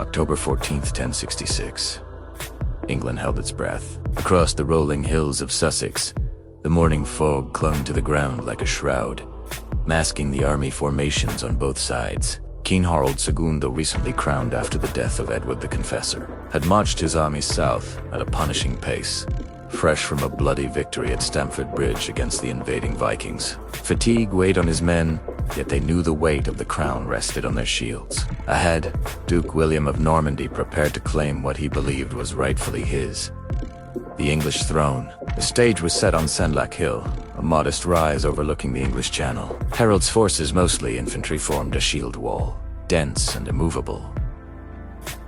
October 14th, 1066. England held its breath. Across the rolling hills of Sussex, the morning fog clung to the ground like a shroud, masking the army formations on both sides. King Harold II, recently crowned after the death of Edward the Confessor, had marched his armies south at a punishing pace, fresh from a bloody victory at Stamford Bridge against the invading Vikings. Fatigue weighed on his men, yet they knew the weight of the crown rested on their shields. Ahead, Duke William of Normandy prepared to claim what he believed was rightfully his: the English throne. The stage was set on Senlac Hill, a modest rise overlooking the English Channel. Harold's forces, mostly infantry, formed a shield wall, dense and immovable.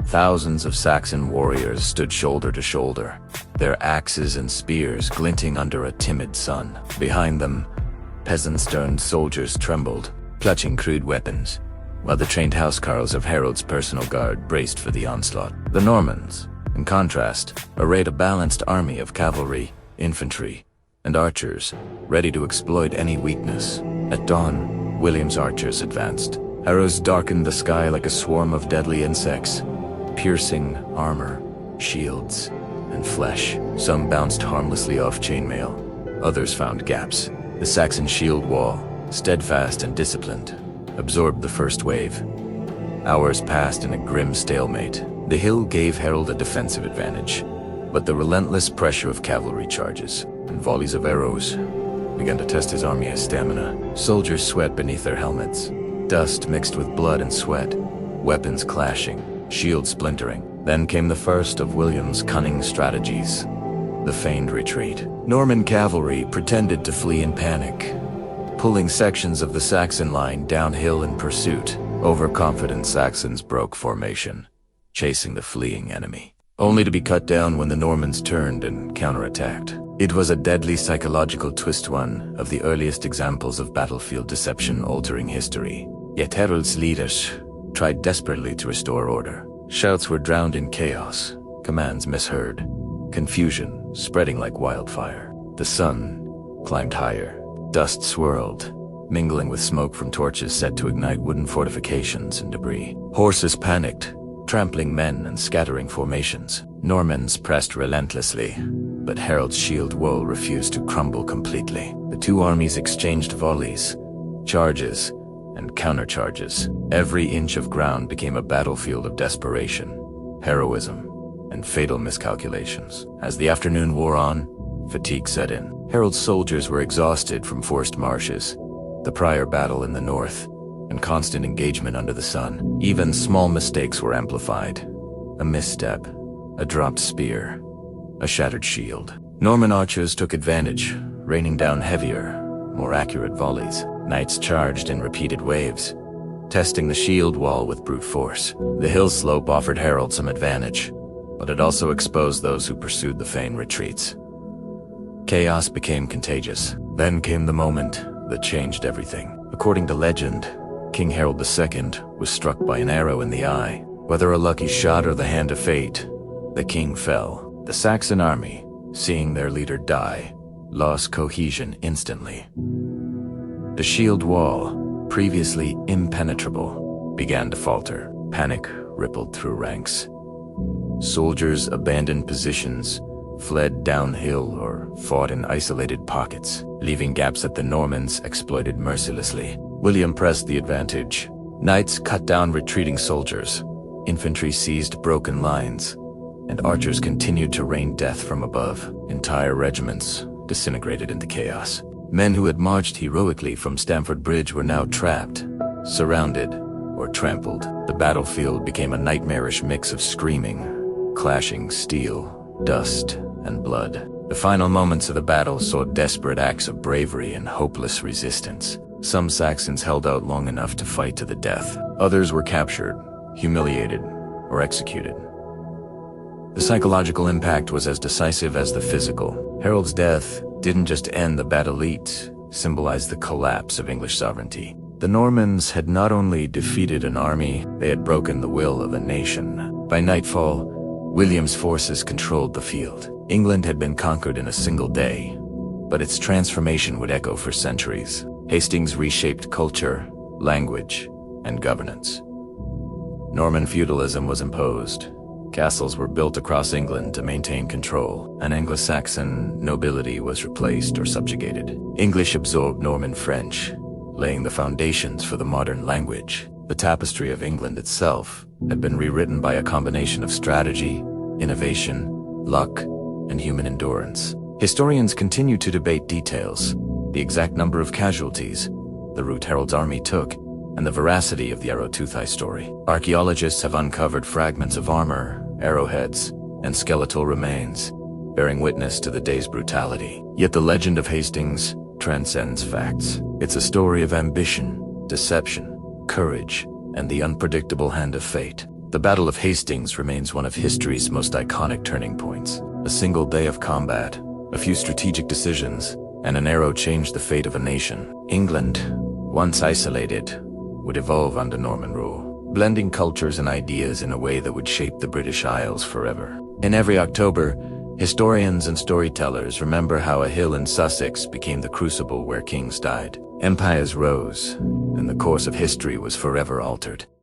Thousands of Saxon warriors stood shoulder to shoulder, their axes and spears glinting under a timid sun. Behind them, peasant-turned soldiers trembled, clutching crude weapons, while the trained housecarls of Harold's personal guard braced for the onslaught. The Normans, in contrast, arrayed a balanced army of cavalry, infantry, and archers, ready to exploit any weakness. At dawn, William's archers advanced. Arrows darkened the sky like a swarm of deadly insects, piercing armor, shields, and flesh. Some bounced harmlessly off chainmail, others found gaps. The Saxon shield wall, steadfast and disciplined, absorbed the first wave. Hours passed in a grim stalemate. The hill gave Harold a defensive advantage, but the relentless pressure of cavalry charges and volleys of arrows began to test his army's stamina. Soldiers sweat beneath their helmets, dust mixed with blood and sweat, weapons clashing, shields splintering. Then came the first of William's cunning strategies: the feigned retreat. Norman cavalry pretended to flee in panic, pulling sections of the Saxon line downhill in pursuit. Overconfident Saxons broke formation, chasing the fleeing enemy, only to be cut down when the Normans turned and counterattacked. It was a deadly psychological twist, one of the earliest examples of battlefield deception altering history. Yet Harold's leaders tried desperately to restore order. Shouts were drowned in chaos, commands misheard, confusion spreading like wildfire. The sun climbed higher, dust swirled, mingling with smoke from torches set to ignite wooden fortifications and debris. Horses panicked, trampling men and scattering formations. Normans pressed relentlessly, but Harold's shield wall refused to crumble completely. The two armies exchanged volleys, charges, and countercharges. Every inch of ground became a battlefield of desperation, heroism, and fatal miscalculations. As the afternoon wore on, fatigue set in. Harold's soldiers were exhausted from forced marches, the prior battle in the north, and constant engagement under the sun. Even small mistakes were amplified. A misstep, a dropped spear, a shattered shield. Norman archers took advantage, raining down heavier, more accurate volleys. Knights charged in repeated waves, testing the shield wall with brute force. The hill slope offered Harold some advantage, but it also exposed those who pursued the feigned retreats. Chaos became contagious. Then came the moment that changed everything. According to legend, King Harold II was struck by an arrow in the eye. Whether a lucky shot or the hand of fate, the king fell. The Saxon army, seeing their leader die, lost cohesion instantly. The shield wall, previously impenetrable, began to falter. Panic rippled through ranks. Soldiers abandoned positions, fled downhill, or fought in isolated pockets, leaving gaps that the Normans exploited mercilessly. William pressed the advantage. Knights cut down retreating soldiers, infantry seized broken lines, and archers continued to rain death from above. Entire regiments disintegrated into chaos. Men who had marched heroically from Stamford Bridge were now trapped, surrounded, or trampled. The battlefield became a nightmarish mix of screaming, clashing steel, dust, and blood. The final moments of the battle saw desperate acts of bravery and hopeless resistance. Some Saxons held out long enough to fight to the death. Others were captured, humiliated, or executed. The psychological impact was as decisive as the physical. Harold's death didn't just end the battle, it symbolized the collapse of English sovereignty. The Normans had not only defeated an army, they had broken the will of a nation. By nightfall, William's forces controlled the field. England had been conquered in a single day, but its transformation would echo for centuries. Hastings reshaped culture, language, and governance. Norman feudalism was imposed. Castles were built across England to maintain control, and Anglo-Saxon nobility was replaced or subjugated. English absorbed Norman French, laying the foundations for the modern language. The tapestry of England itself had been rewritten by a combination of strategy, innovation, luck, and human endurance. Historians continue to debate details, the exact number of casualties, the route Harold's army took, and the veracity of the Arrow-Tootheye story. Archaeologists have uncovered fragments of armor, arrowheads, and skeletal remains, bearing witness to the day's brutality. Yet the legend of Hastings transcends facts. It's a story of ambition, deception, courage, and the unpredictable hand of fate. The Battle of Hastings remains one of history's most iconic turning points. A single day of combat, a few strategic decisions, and an arrow changed the fate of a nation. England, once isolated, would evolve under Norman rule, blending cultures and ideas in a way that would shape the British Isles forever. In every October, historians and storytellers remember how a hill in Sussex became the crucible where kings died. Empires rose, and the course of history was forever altered.